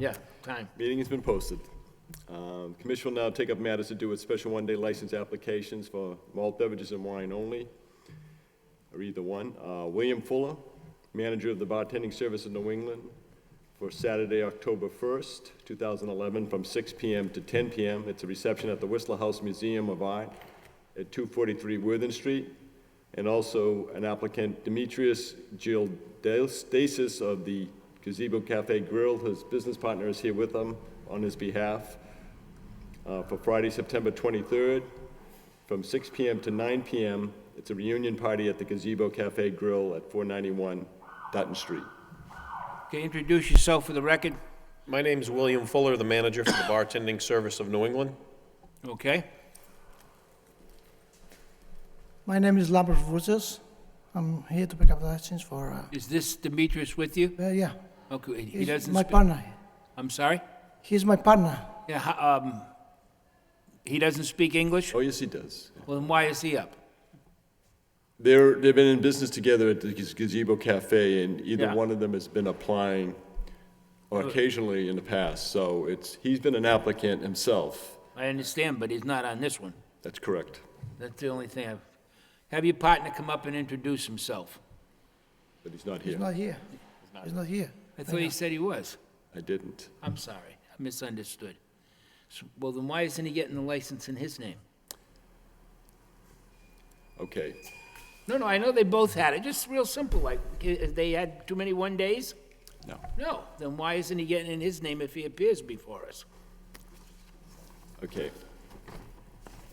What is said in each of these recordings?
Yeah, time. Meeting has been posted. Commission will now take up matters to do with special one-day license applications for malt beverages and wine only, or either one. William Fuller, manager of the bartending service in New England, for Saturday, October 1st, 2011, from 6 p.m. to 10 p.m. It's a reception at the Whistler House Museum of Art at 243 Worthing Street. And also an applicant, Demetrius Gildasis of the Gazebo Cafe Grill. His business partner is here with him on his behalf for Friday, September 23rd, from 6 p.m. to 9 p.m. It's a reunion party at the Gazebo Cafe Grill at 491 Dutton Street. Okay, introduce yourself for the record. My name's William Fuller, the manager for the bartending service of New England. Okay. My name is Lambert Vuzes. I'm here to pick up the license for, Is this Demetrius with you? yeah. Okay, he He's doesn't my speak. partner. I'm sorry? He's my partner. Yeah, he doesn't speak English? Oh, yes, he does. Well, then why is he up? They've been in business together at the Gazebo Cafe, and either Yeah. one of them has been applying occasionally in the past. So he's been an applicant himself. I understand, but he's not on this one. That's correct. That's the only thing I've... Have your partner come up and introduce himself. But he's not here. He's not here. He's not here. I thought you said he was. I didn't. I'm sorry, I misunderstood. Well, then why isn't he getting the license in his name? Okay. No, I know they both had it, just real simple, like, they had too many one days? No. No, then why isn't he getting in his name if he appears before us? Okay.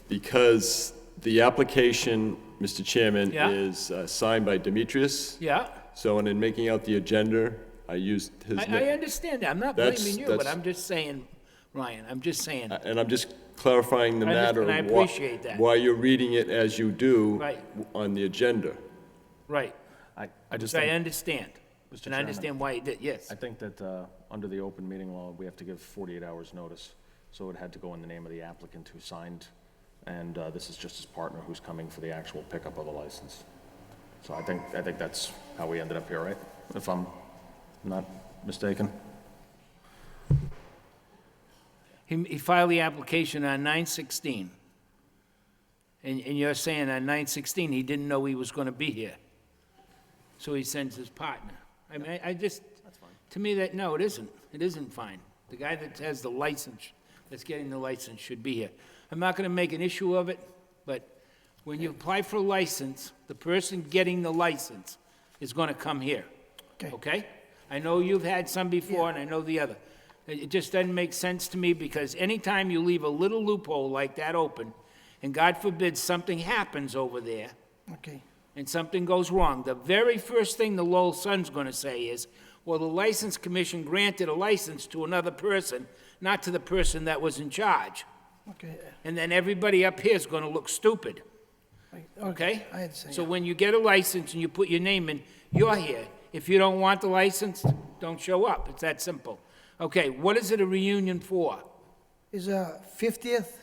Because the application, Mr. Chairman, Yeah. is signed by Demetrius. Yeah, So in making out the agenda, I used his I name. understand that, I'm not That's- blaming you, but that's- I'm just saying, Ryan, I'm just saying, And I'm just clarifying the I matter and I of appreciate that. why you're reading it as you do Right. on the agenda. right, I just so I think, understand. Mr. And I Chairman. understand why he did, yes. I think that under the open meeting law, we have to give 48 hours notice. So it had to go in the name of the applicant who signed, and this is just his partner who's coming for the actual pickup of the license. So I think that's how we ended up here, right? If I'm not mistaken. He filed the application on 9/16. And you're saying on 9/16, he didn't know he was gonna be here. So he sends his partner. I mean, I just, to me, that, no, it isn't fine. The guy that has the license, that's getting the license should be here. I'm not gonna make an issue of it, but when you apply for a license, the person getting the license is gonna come here. Okay. Okay? I know you've had some before, and I know the other. It just doesn't make sense to me, because anytime you leave a little loophole like that open, and God forbid something happens over there, Okay. and something goes wrong, the very first thing the Lowell Sun's gonna say is, well, the license commission granted a license to another person, not to the person that was in charge. Okay. And then everybody up here is gonna look stupid, okay? I understand. So when you get a license and you put your name in, you're here. If you don't want the license, don't show up. It's that simple. Okay, what is it a reunion for? It's a 50th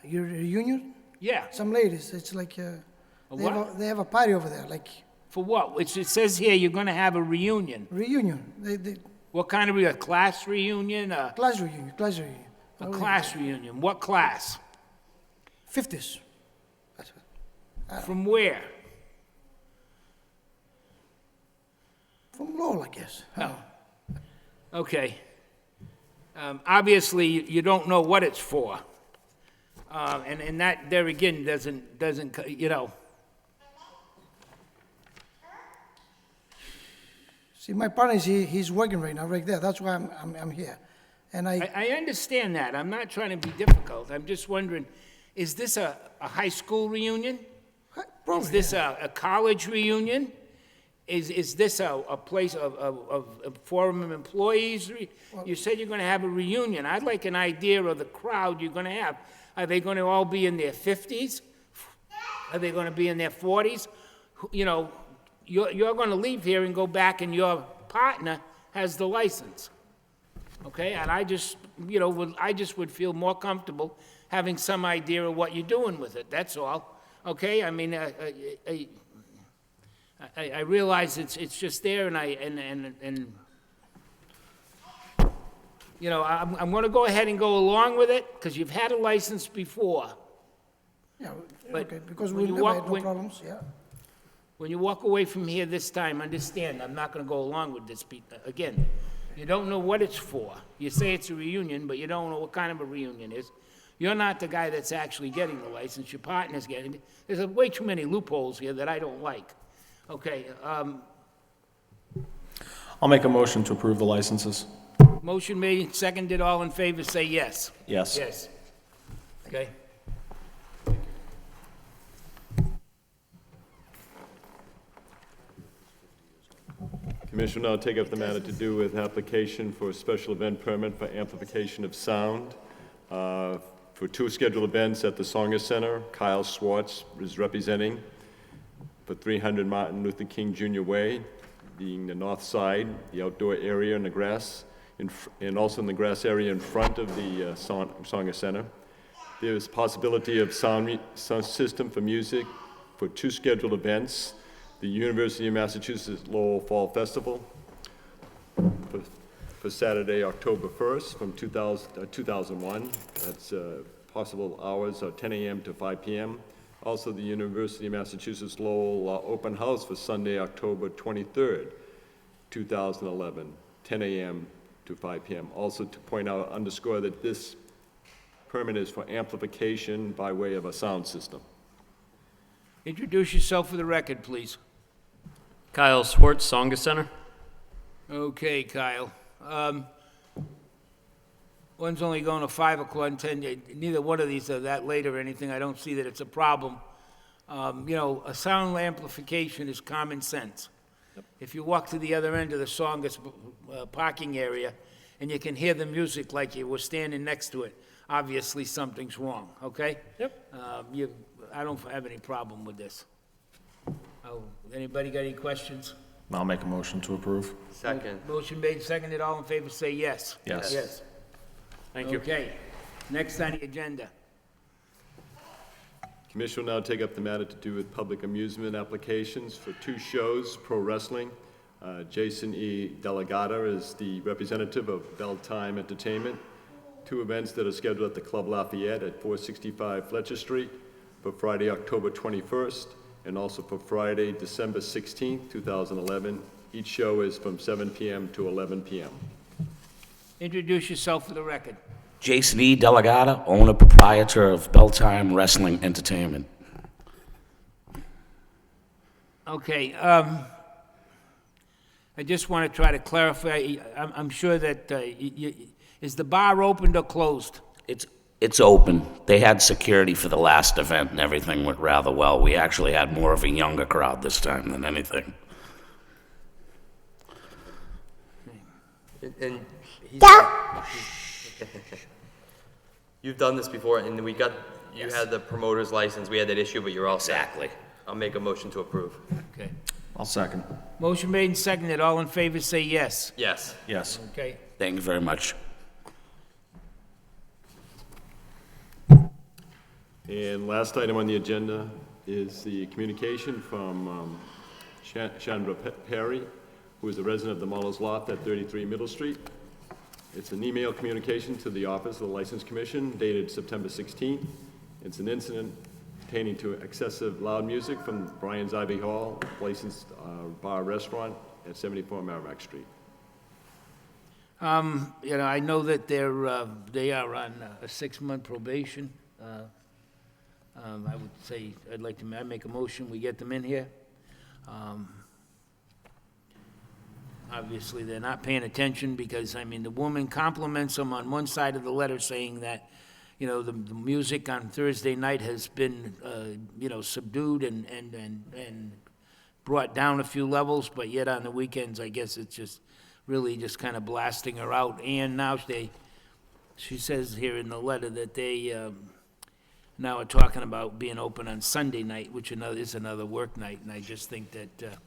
year reunion. Yeah, Some ladies, it's like, they have a party over there, like for what? It says here you're gonna have a reunion. reunion. They What kind of, a class reunion, a class reunion, class reunion. class reunion? What class? 50s. That's what- From where? From Lowell, I guess. Okay. Obviously, you don't know what it's for. And that, there again, doesn't, you know, See, my partner is he's working right now, right there. That's why I'm here. And I understand that. I'm not trying to be difficult. I'm just wondering, is this a high school reunion? Is probably, this a college reunion? Is this a place of forum of employees? You said you're gonna have a reunion. I'd like an idea of the crowd you're gonna have. Are they gonna all be in their 50s? Are they gonna be in their 40s? You know, you're gonna leave here and go back, and your partner has the license. Okay, and I just, you know, I just would feel more comfortable having some idea of what you're doing with it, that's all. Okay, I mean, I realize it's just there, and you know, I'm gonna go ahead and go along with it, because you've had a license before. Yeah, But okay, because when we you never walk- had no when- problems, yeah. When you walk away from here this time, understand, I'm not gonna go along with this, again, you don't know what it's for. You say it's a reunion, but you don't know what kind of a reunion it is. You're not the guy that's actually getting the license, your partner's getting it. There's way too many loopholes here that I don't like. Okay, I'll make a motion to approve the licenses. motion made, seconded, all in favor, say yes. Yes. Yes. Okay? Commission will now take up the matter to do with application for a special event permit for amplification of sound for 2 scheduled events at the Sanger Center. Kyle Swartz is representing for 300 Martin Luther King Jr. Way, being the north side, the outdoor area in the grass, and also in the grass area in front of the Sanger Center. There is possibility of sound system for music for 2 scheduled events: the University of Massachusetts Lowell Fall Festival for Saturday, October 1st from 2001. That's possible hours are 10 a.m. to 5 p.m. Also, the University of Massachusetts Lowell Open House for Sunday, October 23rd, 2011, 10 a.m. to 5 p.m. Also to point out, underscore that this permit is for amplification by way of a sound system. Introduce yourself for the record, please. Kyle Swartz, Sanger Center. Okay, Kyle. One's only going to 5 o'clock and 10, neither one of these are that late or anything. I don't see that it's a problem. You know, a sound amplification is common sense. If you walk to the other end of the Songus parking area and you can hear the music like you were standing next to it, obviously something's wrong, okay? Yep. I don't have any problem with this. Oh, anybody got any questions? I'll make a motion to approve. Second. Motion made, seconded, all in favor, say yes. Yes. Yes. Thank you. Okay, next on the agenda. Commission will now take up the matter to do with public amusement applications for 2 shows, pro wrestling. Jason E. Delegata is the representative of Bell Time Entertainment. 2 events that are scheduled at the Club Lafayette at 465 Fletcher Street for Friday, October 21st, and also for Friday, December 16th, 2011. Each show is from 7 p.m. to 11 p.m. Introduce yourself for the record. Jason E. Delegata, owner proprietor of Belltime Wrestling Entertainment. Okay, I just want to try to clarify, I'm sure that, is the bar opened or closed? It's open. They had security for the last event and everything went rather well. We actually had more of a younger crowd this time than anything. And you've done this before, and we got, you had the promoter's license, we had that issue, but you're all set. Exactly. I'll make a motion to approve. Okay. I'll second. Motion made and seconded, all in favor say yes. Yes. Yes. Okay. Thank you very much. And last item on the agenda is the communication from Chandra Perry, who is a resident of the Muller's Loft at 33 Middle Street. It's an email communication to the Office of the License Commission dated September 16th. It's an incident pertaining to excessive loud music from Brian's Ivy Hall, licensed bar restaurant at 74 Merrimack Street. You know, I know that they are on a 6-month probation. I would say, I'd like to make a motion, we get them in here. Obviously, they're not paying attention because, I mean, the woman compliments them on one side of the letter saying that, you know, the music on Thursday night has been, you know, subdued and brought down a few levels, but yet on the weekends, I guess it's just really just kind of blasting her out. And now she says here in the letter that they now are talking about being open on Sunday night, which is another work night, and I just think that,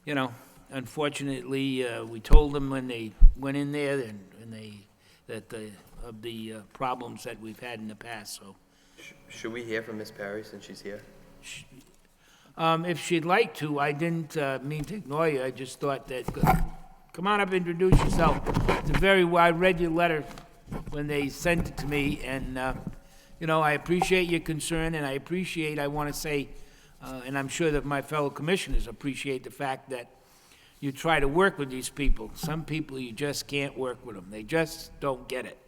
you know, unfortunately, we told them when they went in there of the problems that we've had in the past, so. Should we hear from Miss Perry since she's here? If she'd like to, I didn't mean to ignore you, I just thought that, come on up, introduce yourself. I read your letter when they sent it to me, and, you know, I appreciate your concern, and I want to say, and I'm sure that my fellow commissioners appreciate the fact that you try to work with these people. Some people, you just can't work with them. They just don't get it.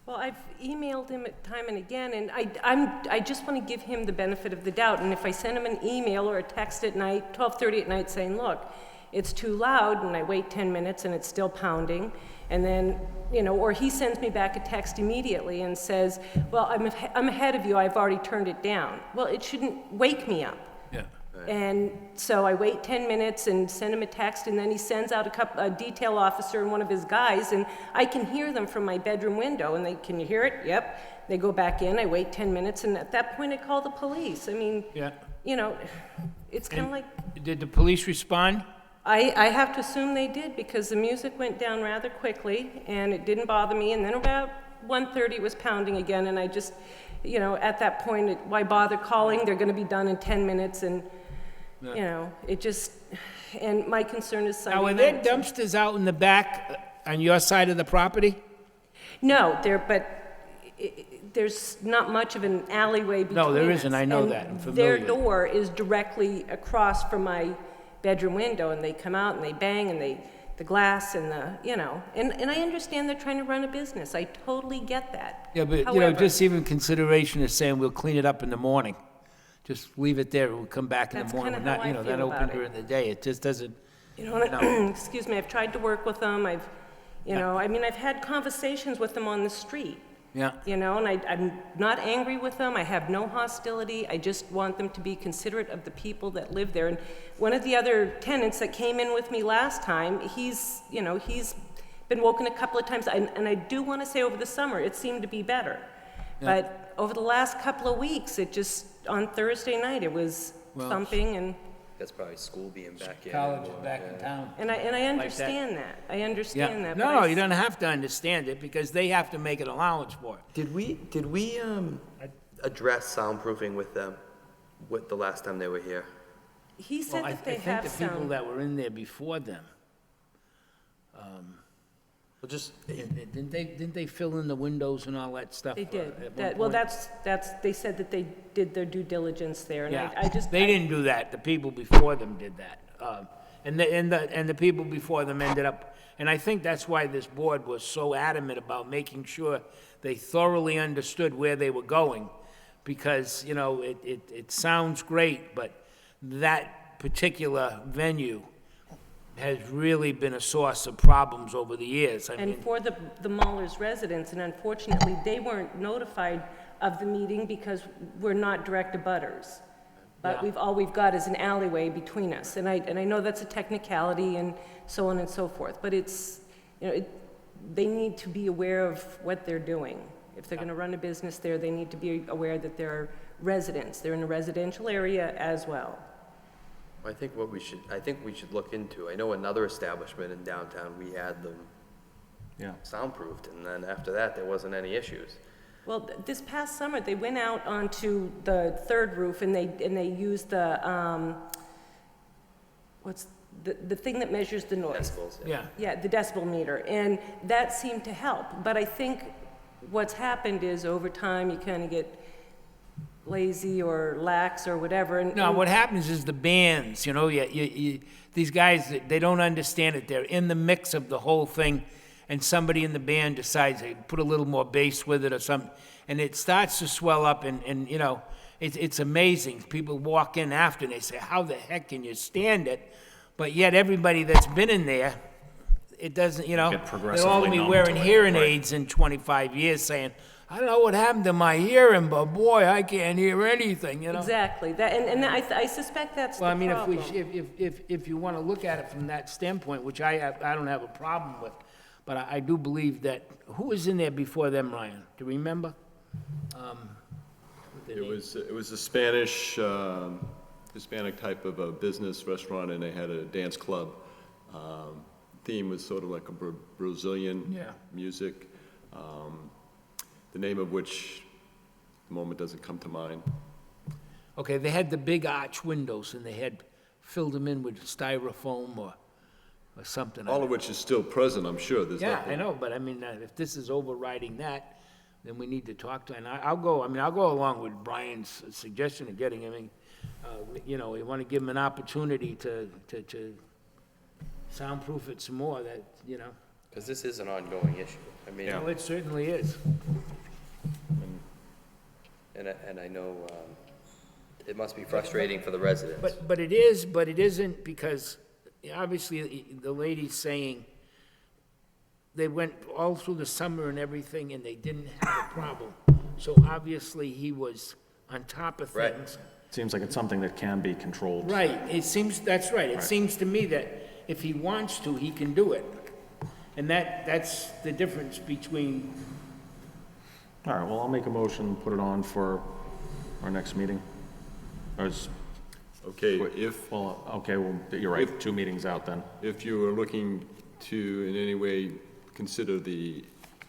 Well, I've emailed him time and again, and I just want to give him the benefit of the doubt. And if I send him an email or a text at night, 12:30 at night, saying, look, it's too loud, and I wait 10 minutes and it's still pounding, and then, you know, or he sends me back a text immediately and says, well, I'm ahead of you, I've already turned it down. Well, it shouldn't wake me up. Yeah. And so I wait 10 minutes and send him a text, and then he sends out a detail officer and one of his guys, and I can hear them from my bedroom window, and they, can you hear it? Yep. They go back in, I wait 10 minutes, and at that point I call the police. I mean, Yeah. you know, it's kind of like, Did the police respond? I have to assume they did, because the music went down rather quickly, and it didn't bother me, and then about 1:30 it was pounding again, and I just, you know, at that point, why bother calling? They're gonna be done in 10 minutes, and, you know, it just, and my concern is Sunday Now, are there night. dumpsters out in the back on your side of the property? No, there's not much of an alleyway between us. No, there isn't. I know and that. I'm their familiar. door is directly across from my bedroom window, and they come out and they bang, and the glass and the, you know, and I understand they're trying to run a business. I totally get that. Yeah, but, you know, However, just even consideration of saying we'll clean it up in the morning. Just leave it there, we'll come back in the That's morning. kinda We're how not, I you know, feel not open about it. during the day. It just doesn't, You know, and excuse me, I've tried to work with them. You know, I mean, I've had conversations with them on the street. yeah. You know, and I'm not angry with them, I have no hostility, I just want them to be considerate of the people that live there. And one of the other tenants that came in with me last time, he's been woken a couple of times, and I do want to say over the summer, it seemed to be better. But over the last couple of weeks, it just, on Thursday night, it was thumping, and That's probably school being back in. College is back in town. I understand that, I understand that. but No, I you don't have to understand it, because they have to make an allowance for it. Did we address soundproofing with them the last time they were here? He said Well, that they I think have the people some. that were in there before them, Well, just, didn't they fill in the windows and all that stuff? They at did. one That, well, point? they said that they did their due diligence there, and Yeah, I just. they didn't do that, the people before them did that. And the people before them ended up, and I think that's why this board was so adamant about making sure they thoroughly understood where they were going, because, you know, it sounds great, but that particular venue has really been a source of problems over the years. I And mean, for the Mullers residents, and unfortunately, they weren't notified of the meeting because we're not direct abutters. But Yeah. all we've got is an alleyway between us, and I know that's a technicality and so on and so forth, but it's, you know, they need to be aware of what they're doing. If they're gonna run a business there, they need to be aware that they're residents, they're in a residential area as well. I think we should look into, I know another establishment in downtown, we had them Yeah. soundproofed, and then after that, there wasn't any issues. Well, this past summer, they went out onto the third roof and they used the, what's, the thing that measures the noise. Decibels, yeah. Yeah, the decibel meter, and that seemed to help. But I think what's happened is over time, you kind of get lazy or lax or whatever. No, what happens is the bands, you know, these guys, they don't understand it. They're in the mix of the whole thing, and somebody in the band decides they put a little more bass with it or something, and it starts to swell up, and you know, it's amazing. People walk in after, and they say, how the heck can you stand it? But yet everybody that's been in there, it doesn't, you know, Get they'll progressively all be numb wearing to it, hearing right. aids in 25 years saying, I don't know what happened to my hearing, but boy, I can't hear anything, you know? Exactly, that, and I suspect that's the Well, I mean, problem. if you want to look at it from that standpoint, which I don't have a problem with, but I do believe that, who was in there before them, Ryan? Do you remember? It was a Spanish, Hispanic type of a business restaurant, and they had a dance club. Theme was sort of like a Brazilian Yeah. music, the name of which, at the moment, doesn't come to mind. Okay, they had the big arch windows, and they had filled them in with styrofoam or or something. All of which is still present, I'm sure, there's Yeah, nothing. I know, but I mean, if this is overriding that, then we need to talk to, and I'll go along with Brian's suggestion of getting him in. You know, we want to give him an opportunity to soundproof it some more, that, you know. Because this is an ongoing issue. I mean, Oh, it certainly is. and I know, it must be frustrating for the residents. But it is, but it isn't, because obviously the lady's saying they went all through the summer and everything and they didn't have a problem. So obviously he was on top of Right. things. Seems like it's something that can be controlled. Right, that's right. It seems to me that if he wants to, he can do it. And that's the difference between, All right, well, I'll make a motion, put it on for our next meeting. Or is, Okay, if, well, okay, well, you're right, 2 meetings out then. if you were looking to in any way consider the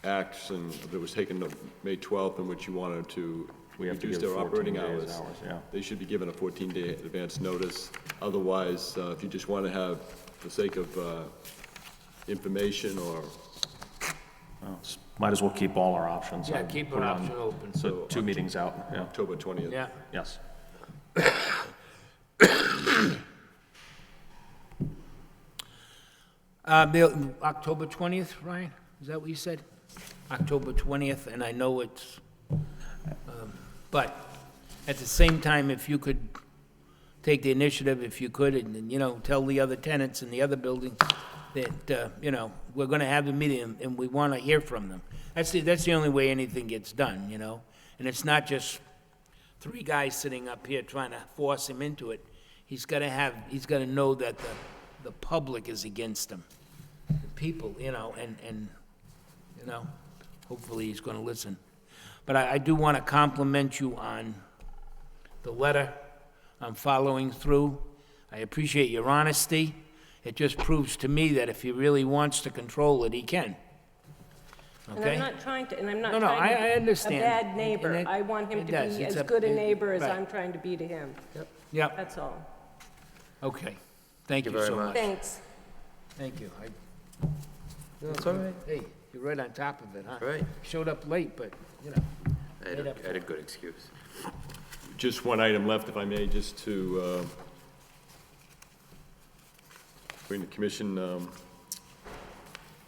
action that was taken on May 12th in which you wanted to We have to reduce give their 14 operating days hours, yeah. they should be given a 14-day advance notice. Otherwise, if you just want to have, for the sake of information or, Well, might as well keep all our options. yeah, I'd keep put an it on- option open. So 2 meetings out, yeah, October 20th. Yeah. yes. October 20th, Ryan? Is that what you said? October 20th, and I know it's, but at the same time, if you could take the initiative, if you could, and, you know, tell the other tenants in the other building that, you know, we're gonna have a meeting and we wanna hear from them. That's the only way anything gets done, you know? And it's not just 3 guys sitting up here trying to force him into it. He's gotta know that the public is against him. The people, you know, and, you know, hopefully he's gonna listen. But I do wanna compliment you on the letter, on following through. I appreciate your honesty. It just proves to me that if he really wants to control it, he can. And Okay? I'm not trying to, and I'm not No, no, trying to I be understand. a bad And neighbor. it- I want him it to does. be It's as good a it- neighbor as right. I'm trying to be to him. Yep, That's all. okay. Thank you very so much. much. Thanks. Thank you. No, it's all right. Hey, you're right on top of it, huh? Right. Showed up late, but, you know. I had a good excuse. Just one item left, if I may, just to bring the commission,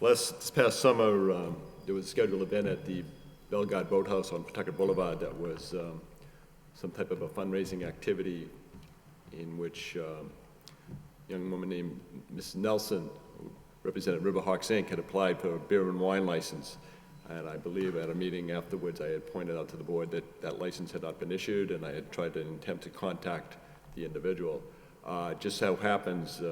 this past summer, there was a scheduled event at the Bellegarde Boathouse on Pawtucket Boulevard that was some type of a fundraising activity in which a young woman named Miss Nelson, who represented Riverhawks Inc., had applied for a beer and wine license. And I believe at a meeting afterwards, I had pointed out to the board that that license had not been issued, and I had tried to attempt to contact the individual. Just so happens,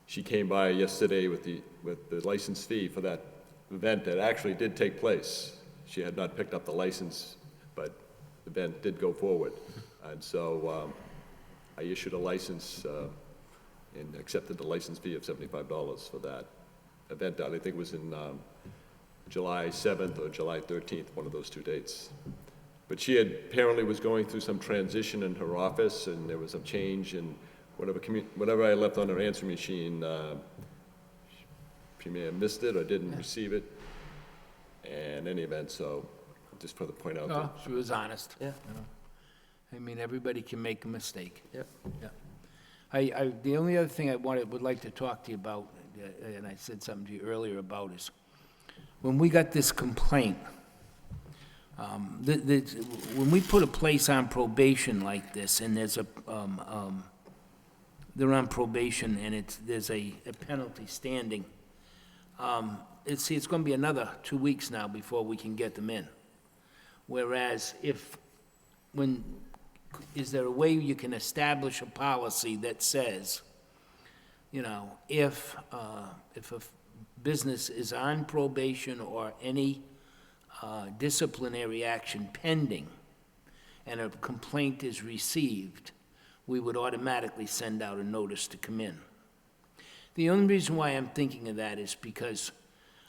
she came by yesterday with the license fee for that event that actually did take place. She had not picked up the license, but the event did go forward. And so I issued a license and accepted the license fee of $75 for that event. I think it was in July 7th or July 13th, one of those 2 dates. But she apparently was going through some transition in her office, and there was some change, and whatever I left on her answering machine, she may have missed it or didn't receive it. And in any event, so just for the point out Oh, that she was honest. Yeah. you know. I mean, everybody can make a mistake. Yep. Yeah. The only other thing would like to talk to you about, and I said something to you earlier about, is when we got this complaint, when we put a place on probation like this, and there's they're on probation and there's a penalty standing, it's gonna be another 2 weeks now before we can get them in. Whereas is there a way you can establish a policy that says, you know, if a business is on probation or any disciplinary action pending, and a complaint is received, we would automatically send out a notice to come in. The only reason why I'm thinking of that is because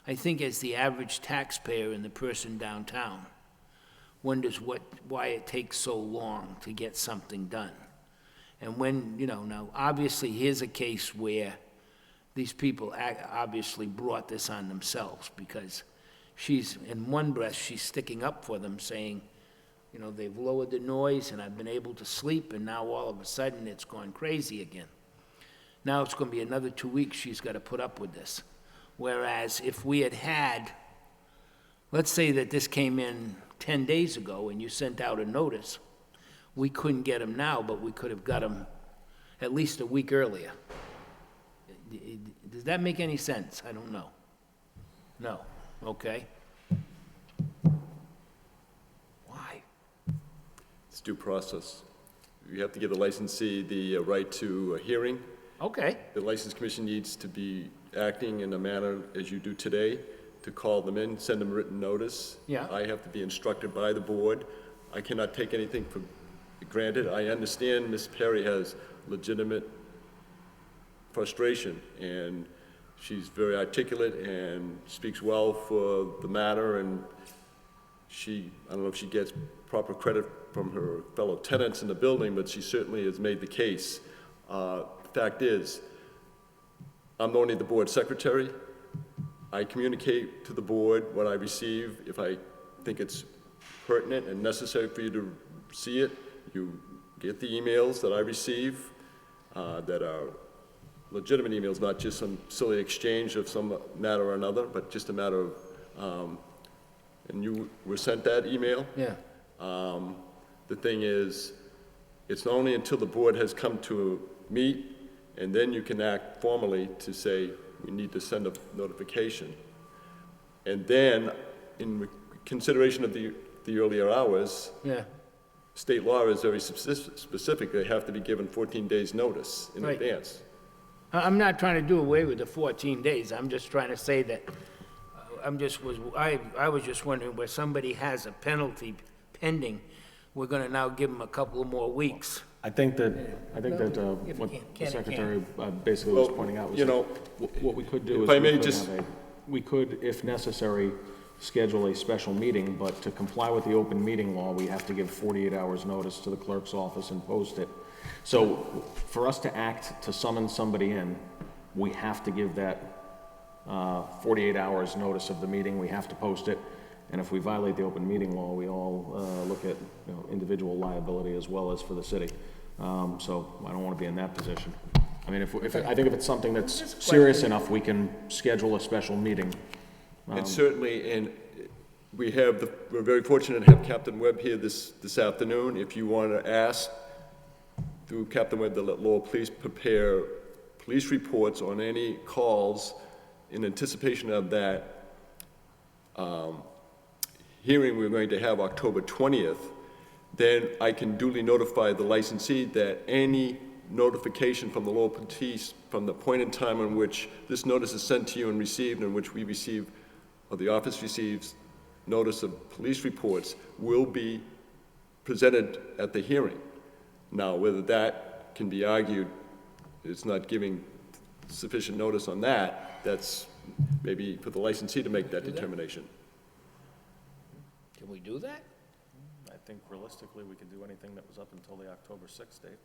I think as the average taxpayer and the person downtown wonders why it takes so long to get something done. And when, you know, now, obviously, here's a case where these people obviously brought this on themselves, because she's, in one breath, she's sticking up for them, saying, you know, they've lowered the noise and I've been able to sleep, and now all of a sudden it's gone crazy again. Now it's gonna be another 2 weeks she's gotta put up with this. Whereas if we had, let's say that this came in 10 days ago and you sent out a notice, we couldn't get them now, but we could have got them at least a week earlier. Does that make any sense? I don't know. No, okay. Why? It's due process. You have to give the licensee the right to a hearing. Okay, The License Commission needs to be acting in a manner as you do today, to call them in, send them written notice. Yeah. I have to be instructed by the board. I cannot take anything for granted. I understand Ms. Perry has legitimate frustration, and she's very articulate and speaks well for the matter, and I don't know if she gets proper credit from her fellow tenants in the building, but she certainly has made the case. Fact is, I'm only the board secretary. I communicate to the board what I receive. If I think it's pertinent and necessary for you to see it, you get the emails that I receive that are legitimate emails, not just some silly exchange of some matter or another, but just a matter of, and you were sent that email. yeah, The thing is, it's only until the board has come to meet, and then you can act formally to say, we need to send a notification. And then, in consideration of the earlier hours, yeah. state law is very specific. They have to be given 14 days' notice in Right. advance. I'm not trying to do away with the 14 days. I'm just trying to say that, I was just wondering, where somebody has a penalty pending, we're gonna now give them a couple of more weeks. I think that If what you the can, it secretary basically was Well, pointing out was you that know, what we could do if is I may just- we could, if necessary, schedule a special meeting, but to comply with the open meeting law, we have to give 48 hours notice to the clerk's office and post it. So for us to act to summon somebody in, we have to give that 48 hours notice of the meeting, we have to post it. And if we violate the open meeting law, we all look at, you know, individual liability as well as for the city. So I don't want to be in that position. I mean, I think if it's something that's serious enough, we can schedule a special meeting. And certainly, and we're very fortunate to have Captain Webb here this afternoon. If you want to ask through Captain Webb to let Lowell Police prepare police reports on any calls in anticipation of that hearing we're going to have October 20th, then I can duly notify the licensee that any notification from the Lowell Police from the point in time in which this notice is sent to you and received, in which we receive, or the office receives, notice of police reports, will be presented at the hearing. Now, whether that can be argued, it's not giving sufficient notice on that, that's maybe for the licensee to make that determination. Can we do that? I think realistically, we could do anything that was up until the October 6th date,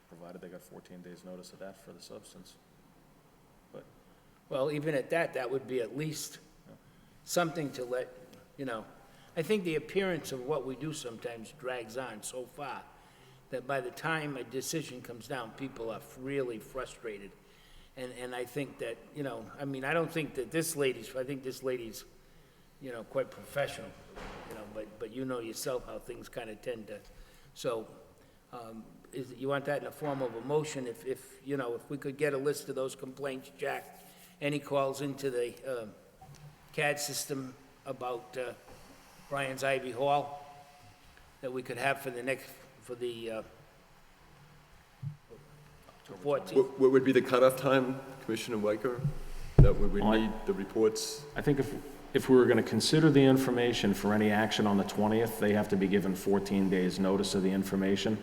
provided they got 14 days' notice of that for the substance. But Well, even at that, that would be at least something to let, you know. I think the appearance of what we do sometimes drags on so far that by the time a decision comes down, people are really frustrated. And I think that, you know, I mean, I don't think that I think this lady's, you know, quite professional, you know, but you know yourself how things kind of tend to, so, you want that in the form of a motion, if, you know, if we could get a list of those complaints, Jack, any calls into the, CAD system about, Brian's Ivy Hall, that we could have for the 14th? What would be the cutoff time, Commissioner Weicker, that we would need the reports? I think if we were going to consider the information for any action on the 20th, they have to be given 14 days' notice of the information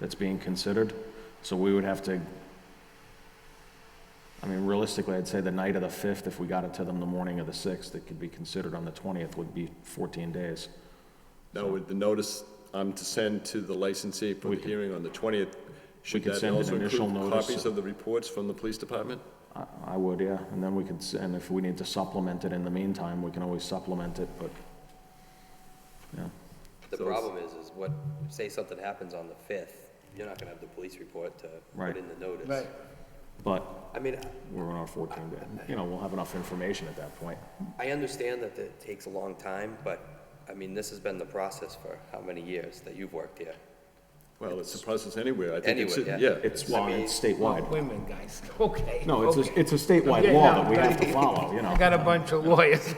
that's being considered. So we would have to, I mean, realistically, I'd say the night of the 5th, if we got it to them the morning of the 6th, it could be considered on the 20th, would be 14 days. Now, with the notice I'm to send to the licensee for the hearing on the 20th, She Would could that send also an initial include notice. copies of the reports from the police department? I would, yeah, and then we could, and if we need to supplement it in the meantime, we can always supplement it, but, yeah. The So problem is what, say something happens on the 5th, you're not gonna have the police report to Right. put in the notice. Right. But I mean, we're on our 14 day, you know, we'll have enough information at that point. I understand that it takes a long time, but, I mean, this has been the process for how many years that you've worked here? Well, it's the process anywhere. I think it's, Anywhere, yeah. It's, well, it's statewide. Wait a minute, guys, okay. No, it's okay. a statewide Yeah, law no, that we have to follow, you know. I got a bunch of lawyers.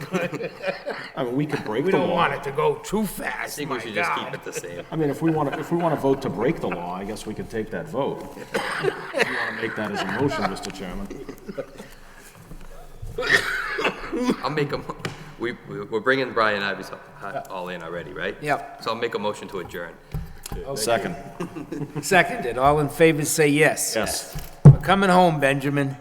I mean, we could break We the don't law. want it to go too I fast, think we my should just keep God. it the same. I mean, if we want to vote to break the law, I guess we could take that vote. If you want to make that as a motion, Mr. Chairman. I'll make a, we're bringing Brian Ivy's all in already, right? Yep. So I'll make a motion to adjourn. Second. Seconded, all in favor say yes. Yes. We're coming home, Benjamin.